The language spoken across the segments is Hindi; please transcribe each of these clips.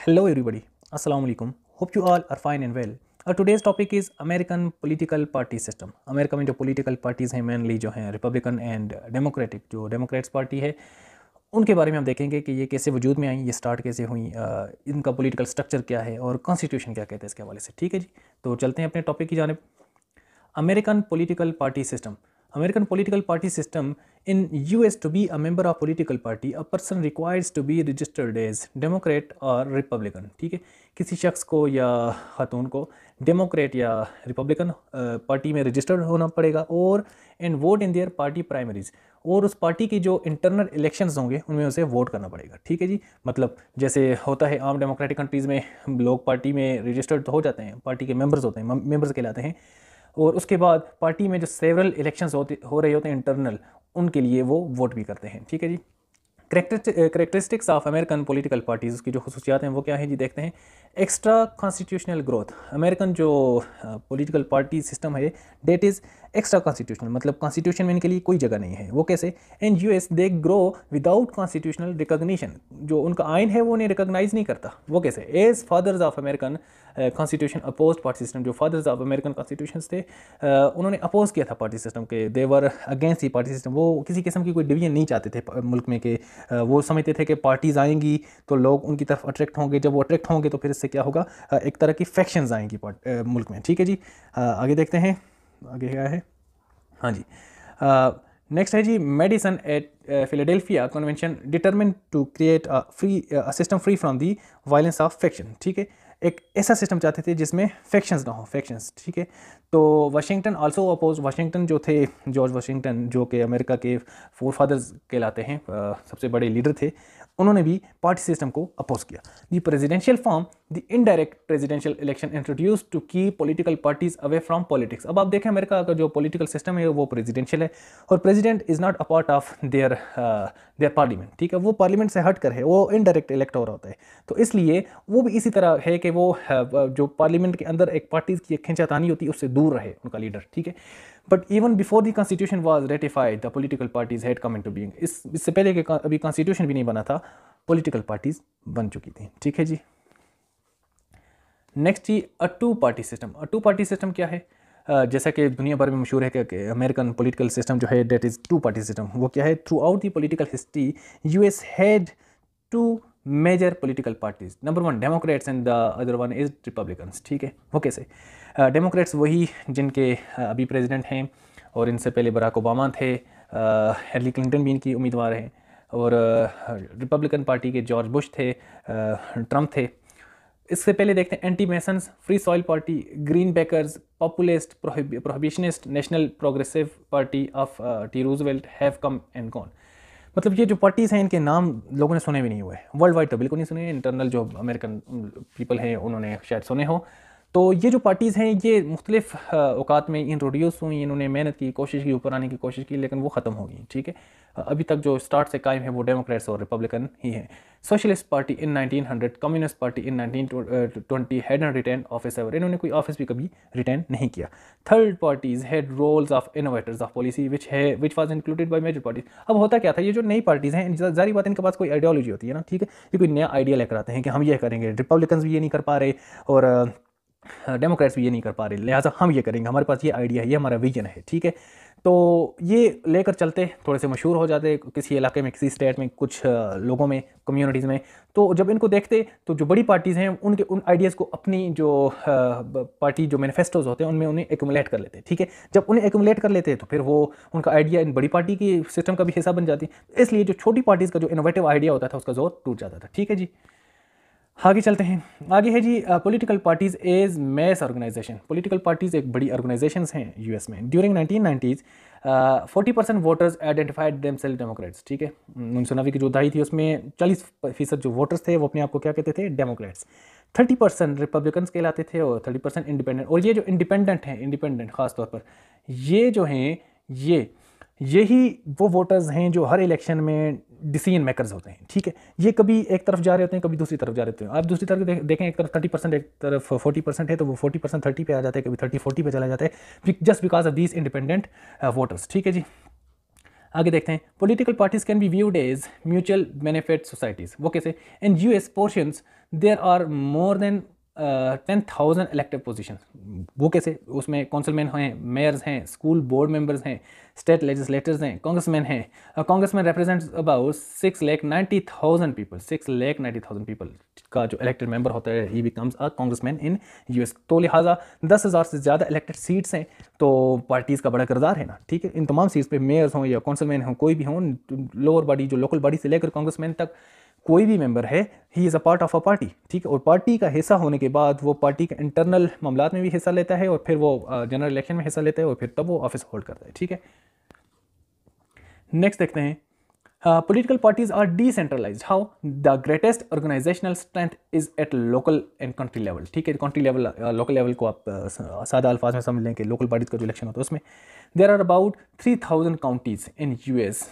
Hello everybody, Assalamu alaikum. Hope you all are fine and well. Today's topic is American political party system. America में जो political parties हैं mainly जो हैं Republican and Democratic, जो Democrats party है उनके बारे में हम देखेंगे कि ये कैसे वजूद में आई, ये स्टार्ट कैसे हुई, इनका पॉलिटिकल स्ट्रक्चर क्या है और कॉन्स्टिट्यूशन क्या कहते हैं इसके हवाले से। ठीक है जी, तो चलते हैं अपने टॉपिक की जानिब। American political party system. American political party system in US, to be a member of political party, a person requires to be registered as Democrat or Republican. ठीक है, किसी शख्स को या खातून को डेमोक्रेट या रिपब्लिकन पार्टी में रजिस्टर्ड होना पड़ेगा और and vote in their party primaries, और उस पार्टी की जो इंटरनल इलेक्शंस होंगे उनमें उसे वोट करना पड़ेगा। ठीक है जी, मतलब जैसे होता है आम डेमोक्रेटिक कंट्रीज़ में लोग पार्टी में रजिस्टर्ड तो हो जाते हैं, पार्टी के मेंबर्स होते हैं, मेंबर्स कहलाते हैं, और उसके बाद पार्टी में जो सेवरल इलेक्शंस हो रहे होते हैं इंटरनल, उनके लिए वो वोट भी करते हैं। ठीक है जी, characteristics of American political parties, उसकी जो खसूसियात हैं वो क्या है जी, देखते हैं। Extra constitutional growth. अमेरिकन जो पॉलिटिकल पार्टी सिस्टम है डेट इज़ एक्स्ट्रा कॉन्स्टिट्यूशनल, मतलब कॉन्स्टिट्यूशन में इनके लिए कोई जगह नहीं है। वो कैसे? In US they grow without constitutional recognition, जो उनका आइन है वो उन्हें रिकॉग्नाइज नहीं करता। वो कैसे? As fathers of American constitution oppose party system, जो फादर्स ऑफ अमेरिकन कॉन्स्टिट्यूशन थे उन्होंने अपोज किया था पार्टी सिस्टम के, they were against the party system. वो किसी किस्म की कोई डिवीजन नहीं चाहते थे मुल्क में, कि वो समझते थे कि पार्टीज़ आएंगी तो लोग उनकी तरफ अट्रैक्ट होंगे, जब वो अट्रैक्ट होंगे तो फिर इससे क्या होगा, एक तरह की फैक्शंस आएंगी मुल्क में। ठीक है जी, आगे देखते हैं आगे क्या है। हाँ जी, नेक्स्ट है जी, Madison at Philadelphia convention determine to create a system free from the violence of faction. ठीक है, एक ऐसा सिस्टम चाहते थे जिसमें फैक्शंस ना हो, फैक्शंस। ठीक है, तो वाशिंगटन आल्सो अपोज, वाशिंगटन जो थे, जॉर्ज वाशिंगटन जो कि अमेरिका के फोर फादर्स कहलाते हैं, सबसे बड़े लीडर थे, उन्होंने भी पार्टी सिस्टम को अपोज किया। The presidential form the indirect presidential election introduce to keep political parties away from politics. अब आप देखें अमेरिका का जो पॉलिटिकल सिस्टम है वो प्रेसिडेंशियल है, और president is not a part of their parliament. ठीक है, वो पार्लियामेंट से हट कर है, वो इनडायरेक्ट इलेक्ट हो रहा होता है, तो इसलिए वो भी इसी तरह है कि वो जो पार्लियामेंट के अंदर एक पार्टीज की एक खींचातानी होती है उससे दूर रहे उनका लीडर। ठीक है, but even before the constitution was ratified the political parties had come into being. इससे पहले कि अभी कॉन्स्टिट्यूशन भी नहीं बना था, पॉलिटिकल पार्टीज बन चुकी थी। ठीक है जी, नेक्स्ट जी, a two party system. A two party system क्या है? जैसा कि दुनिया भर में मशहूर है कि अमेरिकन पॉलिटिकल सिस्टम जो है that is two party system. वो क्या है? Throughout the political history US had two major political parties, number one Democrats and the other one is Republicans. ठीक है, वो कैसे? डेमोक्रेट्स वही जिनके अभी प्रेसिडेंट हैं, और इनसे पहले बराक ओबामा थे, हिलरी क्लिंटन भी इनकी उम्मीदवार हैं, और रिपब्लिकन पार्टी के जॉर्ज बुश थे, ट्रम्प थे। इससे पहले देखते हैं anti Masons, free soil party, green backers, populist, prohibitionist, national progressive party of T Roosevelt have come and gone. मतलब ये जो पार्टीज़ हैं इनके नाम लोगों ने सुने भी नहीं हुए, वर्ल्ड वाइड तो बिल्कुल नहीं सुने, इंटरनल जो अमेरिकन पीपल हैं उन्होंने शायद सुने हो। तो ये जो पार्टीज़ हैं ये मुख्तलिफ औकात में इंट्रोड्यूस हुई, इन्होंने मेहनत की, कोशिश की, ऊपर आने की कोशिश की, लेकिन वो ख़त्म हो गई। ठीक है, अभी तक जो स्टार्ट से कायम है वो डेमोक्रेट्स और रिपब्लिकन ही है। Socialist party in 1900, communist party in 1920 had not retain office ever, इन्होंने कोई ऑफिस भी कभी रिटेन नहीं किया। Third parties had roles of innovators of policy which was included by major parties. अब होता क्या था, ये जो नई पार्टीज़ हैं जारी बात इनके पास कोई आइडियोलॉजी होती है ना। ठीक है, ये कोई नया आइडिया लेकर आते हैं कि हम ये करेंगे, रिपब्लिकन्स भी ये नहीं कर पा रहे और डेमोक्रेट्स भी ये नहीं कर पा रहे, लिहाजा हम ये करेंगे, हमारे पास ये आइडिया है, ये हमारा विजन है। ठीक है, तो ये लेकर चलते थोड़े से मशहूर हो जाते किसी इलाके में, किसी स्टेट में, कुछ लोगों में, कम्युनिटीज़ में। तो जब इनको देखते तो जो बड़ी पार्टीज़ हैं उनके उन आइडियाज़ को अपनी जो पार्टी जो मैनिफेस्टोज होते हैं उनमें उन्हें एक्यूमुलेट कर लेते हैं। ठीक है, जब उन्हें एक्यूमुलेट कर लेते हैं तो फिर वो उनका आइडिया इन बड़ी पार्टी की सिस्टम का भी हिस्सा बन जाती है, इसलिए जो छोटी पार्टीज़ का जो इनोवेटिव आइडिया होता था उसका जोर टूट जाता था। ठीक है जी, आगे चलते हैं। आगे है जी, political parties as mass organisation. Political parties एक बड़ी ऑर्गेनाइजेशंस हैं यूएस में। During 1990s 40% voters identified themself democrats. ठीक है, 1990 की जो दहाई थी उसमें 40% जो वोटर्स थे वो अपने आप को क्या कहते थे? डेमोक्रेट्स। 30% रिपब्लिकन्स कहलाते थे और 30% इंडिपेंडेंट। और ये जो इंडिपेंडेंट हैं, इंडिपेंडेंट ख़ास तौर पर ये जो हैं यही वो वोटर्स हैं जो हर इलेक्शन में डिसीजन मेकर्स होते हैं। ठीक है, ये कभी एक तरफ जा रहे होते हैं, कभी दूसरी तरफ जा रहे होते हैं। आप दूसरी तरफ देखें, एक तरफ 30%, एक तरफ 40% है, तो वो 40% 30 पे आ जाता है, कभी 30-40 पे चला जाता है, just because of these independent voters. ठीक है जी, आगे देखते हैं, political parties can be viewed as mutual benefit societies. वो कैसे? In US portions there are more than 10,000 elective position. वो कैसे? उसमें काउंसिलमैन हैं, मेयर्स हैं, स्कूल बोर्ड मेंबर्स हैं, स्टेट लेजिस्लेटर्स हैं, कांग्रेसमैन हैं। Congressman represents about 6,90,000 people. 6,90,000 people का जो इलेक्टेड मेंबर होता है, he becomes a congressman in US. तो लिहाजा 10,000 से ज़्यादा इलेक्टेड सीट्स हैं, तो पार्टीज़ का बड़ा किरदार है ना, ठीक है। इन तमाम सीट्स पे मेयर्स हों या काउंसिलमैन हों, कोई भी हों, लोअर बॉडी जो लोकल बॉडी से लेकर कांग्रेसमैन तक कोई भी मेंबर है, he is a part of a party, ठीक है। और पार्टी का हिस्सा होने के बाद वो पार्टी के इंटरनल मामलात में भी हिस्सा लेता है, और फिर वो जनरल इलेक्शन में हिस्सा लेता है, और फिर तब वो ऑफिस होल्ड करता है, ठीक है। नेक्स्ट देखते हैं, political parties are decentralized. How? The greatest organizational strength is at local and country level. ठीक है, country level, local level को आप सादा अल्फाज में समझ लें कि लोकल बॉडीज़ का जो इलेक्शन होता है उसमें there are about 3,000 counties in US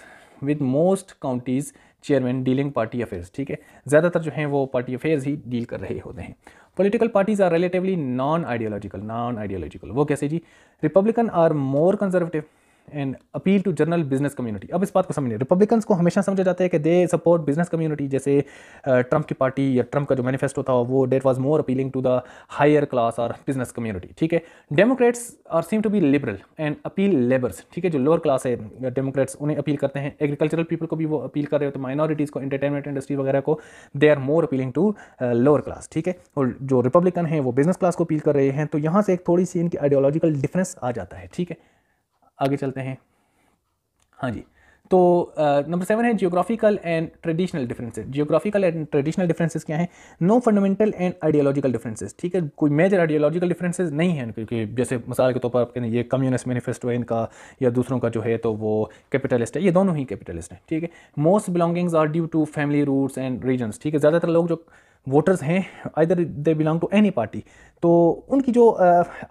with most counties chairman dealing party affairs. ठीक है, ज़्यादातर जो हैं वो पार्टी अफेयर्स ही डील कर रहे होते हैं। Political parties are relatively non-ideological. वो कैसे जी? Republican are more conservative and appeal to general business community. अब इस बात को समझिए, रिपब्लिकन्स को हमेशा समझा जाता है कि दे सपोर्ट बिजनेस कम्युनिटी, जैसे ट्रंप की पार्टी या ट्रंप का जो मैनिफेस्टो था वो that was more appealing to the higher class और बिजनेस कम्युनिटी, ठीक है। Democrats are seem to be liberal and appeal labours, ठीक है। जो लोअर क्लास है डेमोक्रेट्स उन्हें अपील करते हैं, एग्रीकल्चरल पीपल को भी वो अपील कर रहे होते हैं, माइनॉरिटीज़ को, एंटरटेनमेंट इंडस्ट्री वगैरह को, they are more appealing to lower class, ठीक है। और जो रिपब्लिकन हैं वो बिजनेस क्लास को अपील कर रहे हैं, तो यहाँ से एक थोड़ी सी इनकी आइडियोलॉजिकल डिफरेंस आ जाता है, ठीक है। आगे चलते हैं, हाँ जी। तो नंबर 7 है geographical and traditional differences. Geographical and traditional differences क्या हैं? No fundamental and ideological differences, ठीक है। कोई मेजर आइडियोलॉजिकल डिफरेंसेस नहीं हैं, क्योंकि जैसे मिसाल के तौर पर आपके ये कम्युनिस्ट मैनिफेस्टो है इनका, या दूसरों का जो है तो वो कैपिटलिस्ट है, ये दोनों ही कैपिटलिस्ट हैं, ठीक है। Most belongings are due to family roots and reasons, ठीक है। ज़्यादातर लोग जो वोटर्स हैं either they belong to any party, तो उनकी जो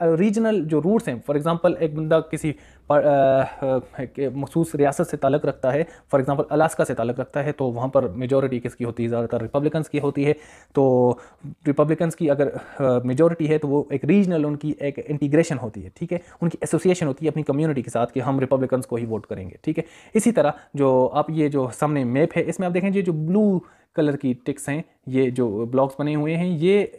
रीजनल जो रूट्स हैं, फॉर एग्जांपल एक बंदा किसी मखसूस रियासत से ताल्लुक़ रखता है, फॉर एग्जांपल अलास्का से ताल्लुक़ रखता है, तो वहाँ पर मेजॉरिटी किसकी होती है? ज़्यादातर रिपब्लिकन्स की होती है। तो रिपब्लिकन्स की अगर मेजॉरिटी है तो वो एक रीजनल उनकी एक इंटीग्रेशन होती है, ठीक है। उनकी एसोसिएशन होती है अपनी कम्युनिटी के साथ कि हम रिपब्लिकन्स को ही वोट करेंगे, ठीक है। इसी तरह जो आप ये जो सामने मैप है इसमें आप देखें, ये जो ब्लू कलर की टिक्स हैं, ये जो ब्लॉक्स बने हुए हैं, ये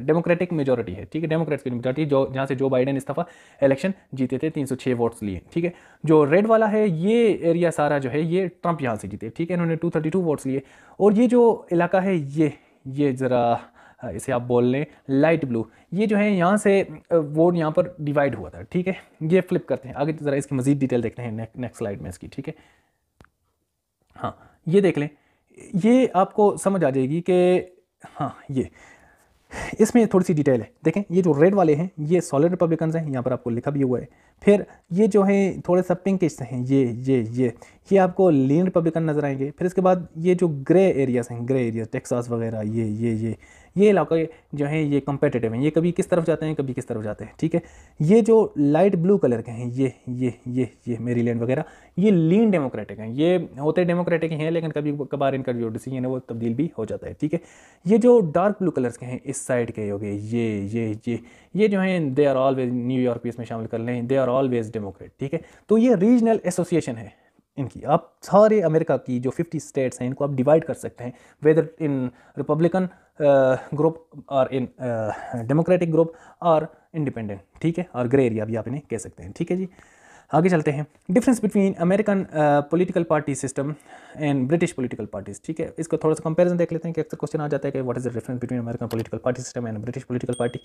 डेमोक्रेटिक मेजॉरिटी है, ठीक है। डेमोक्रेट्स की मेजॉरिटी जो जहाँ से जो बाइडेन इस दफ़ा इलेक्शन जीते थे, 306 वोट्स लिए, ठीक है। जो रेड वाला है ये एरिया सारा जो है ये ट्रंप यहाँ से जीते, ठीक है, इन्होंने 232 वोट्स लिए। और ये जो इलाका है ये ज़रा इसे आप बोल लें लाइट ब्लू, ये जो है यहाँ से वोट यहाँ पर डिवाइड हुआ था, ठीक है। ये फ्लिप करते हैं आगे, ज़रा इसकी मज़ीद डिटेल देखते हैं नेक्स्ट स्लाइड में इसकी, ठीक है। हाँ, ये देख लें, ये आपको समझ आ जाएगी कि हाँ, ये इसमें थोड़ी सी डिटेल है। देखें, ये जो रेड वाले हैं ये सॉलिड रिपब्लिकन्स हैं, यहाँ पर आपको लिखा भी हुआ है। फिर ये जो है थोड़े सा पिंकिश हैं, ये आपको लीन रिपब्लिकन नज़र आएंगे। फिर इसके बाद ये जो ग्रे एरियाज हैं, ग्रे एरिया टेक्सास वगैरह, ये इलाके जो हैं ये कम्पिटिटिव हैं, ये कभी किस तरफ जाते हैं कभी किस तरफ जाते हैं, ठीक है। ये जो लाइट ब्लू कलर के हैं ये मेरीलैंड वगैरह, ये लीन डेमोक्रेटिक हैं। ये होते डेमोक्रेटिक ही हैं, लेकिन कभी कभार इनका जो डिसीजन है वो तब्दील भी हो जाता है, ठीक है। ये जो डार्क ब्लू कलर्स के हैं इस साइड के हो गए, ये जो हैं दे आर ऑलवेज, न्यूयॉर्क भी इसमें शामिल कर लें, दे आर ऑलवेज डेमोक्रेट, ठीक है। तो ये रीजनल एसोसिएशन है इनकी। आप सारे अमेरिका की जो 50 स्टेट्स हैं इनको आप डिवाइड कर सकते हैं, वेदर इन रिपब्लिकन ग्रुप और इन डेमोक्रेटिक ग्रुप और इंडिपेंडेंट, ठीक है, और ग्रे एरिया भी आप इन्हें कह सकते हैं, ठीक है जी। आगे चलते हैं, difference between American political party system and British political parties, ठीक है। इसको थोड़ा सा कंपैरिजन देख लेते हैं कि अक्सर क्वेश्चन आ जाता है कि what is the difference between American political party system and British political party.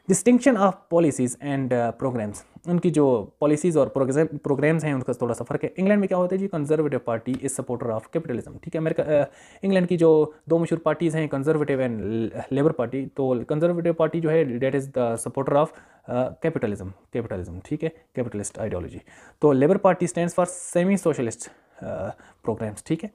Distinction of policies and programs, उनकी जो पॉलिसीज़ और प्रोग्राम्स हैं उनका थोड़ा सा फर्क है। इंग्लैंड में क्या होता है जी, conservative party is supporter of capitalism, ठीक है। अमेरिका इंग्लैंड की जो दो मशहूर पार्टीज़ हैं, कंजर्वेटिव एंड लेबर पार्टी, तो कंजर्वेटिव पार्टी जो है that is the supporter of capitalism, ठीक है, कैपिटलिस्ट आइडियोलॉजी। तो labour party stands for semi socialist programs, ठीक है।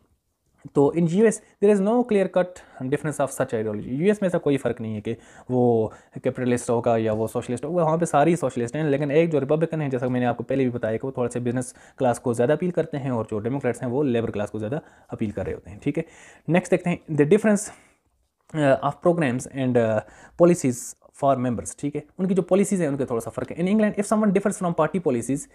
तो in US there is no clear cut difference of such ideology. US में ऐसा कोई फ़र्क नहीं है कि वो कैपिटलिस्ट होगा या वो सोशलिस्ट होगा, वहाँ पे सारी सोशलिस्ट हैं। लेकिन एक जो रिपब्लिकन है, जैसा मैंने आपको पहले भी बताया कि वो थोड़ा सा बिजनेस क्लास को ज़्यादा अपील करते हैं, और जो डेमोक्रेट्स हैं वो लेबर क्लास को ज़्यादा अपील कर रहे होते हैं, ठीक है। नेक्स्ट देखते हैं the difference of programs and policies for members, ठीक है। उनकी जो पॉलिसीज़ हैं उनके थोड़ा सा फ़र्क है। In England if someone differs from party policies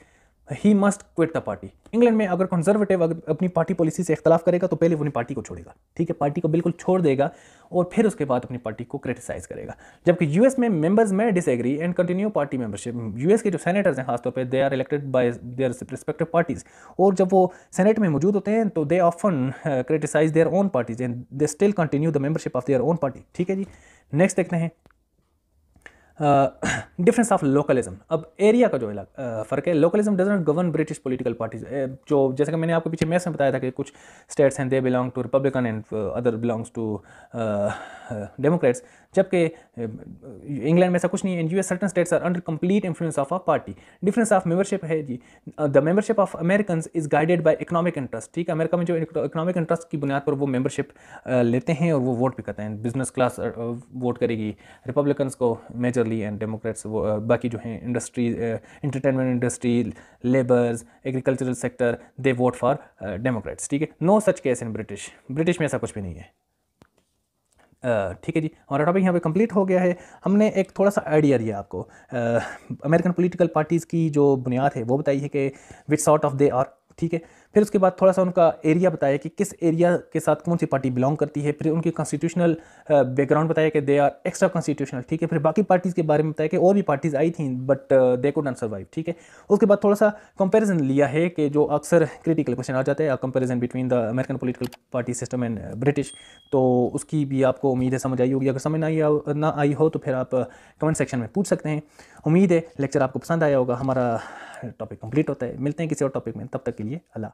he must quit the party. England में अगर कंजर्वेटिव अगर अपनी पार्टी पॉलिसी से इख्तलाफ करेगा तो पहले वो अपनी पार्टी को छोड़ेगा, ठीक है, पार्टी को बिल्कुल छोड़ देगा और फिर उसके बाद अपनी पार्टी को क्रिटिसाइज करेगा। जबकि यूएस में मेंबर्स में disagree and continue party membership. US के जो सेनेटर्स हैं खासतौर पे they are elected by their respective parties, और जब वो सेनेट में मौजूद होते हैं तो they often criticise their own parties and they still continue the membership of their own party, ठीक है जी। नेक्स्ट देखते हैं डिफरेंस ऑफ लोकलिज्म। अब एरिया का जो फ़र्क है, localism does not govern British political parties. जो जैसे कि मैंने आपको पीछे मैथ्स में बताया था कि कुछ स्टेट्स हैं they belong to Republican and other belongs to democrats, जबकि इंग्लैंड में ऐसा कुछ नहीं है। In US certain states are under complete influence of a party. Difference of membership है जी, the membership of American is guided by economic interest, ठीक है। अमेरिका में जो इकोनॉमिक इंटरेस्ट की बुनियाद पर वो मेंबरशिप लेते हैं और वो वोट भी करते हैं। बिजनेस क्लास वोट करेगी रिपब्लिकन्स को मेजरली एंड डेमोक्रेट्स वो बाकी जो हैं industry, entertainment industry, labours, agricultural sector, they vote for Democrats, ठीक है। No such case in British में ऐसा कुछ भी नहीं है, ठीक है जी। हमारा टॉपिक यहाँ पे कंप्लीट हो गया है। हमने एक थोड़ा सा आइडिया दिया आपको अमेरिकन पॉलिटिकल पार्टीज़ की जो बुनियाद है वो बताई है कि which sort of they are, ठीक है। फिर उसके बाद थोड़ा सा उनका एरिया बताया कि किस एरिया के साथ कौन सी पार्टी बिलोंग करती है। फिर उनकी कॉन्स्टिट्यूशनल बैकग्राउंड बताया कि दे आर एक्स्ट्रा कॉन्स्टिट्यूशनल, ठीक है। फिर बाकी पार्टीज़ के बारे में बताया कि और भी पार्टीज़ आई थी but they could not survive, ठीक है। उसके बाद थोड़ा सा कंपैरिजन लिया है कि जो अक्सर क्रिटिकल क्वेश्चन आ जाता है, comparison between the American political party system and British, तो उसकी भी आपको उम्मीद है समझ आई होगी। अगर समझ ना आई हो तो फिर आप कमेंट सेक्शन में पूछ सकते हैं। उम्मीद है लेक्चर आपको पसंद आया होगा। हमारा टॉपिक कंप्लीट होता है। मिलते हैं किसी और टॉपिक में, तब तक के लिए अल्लाह।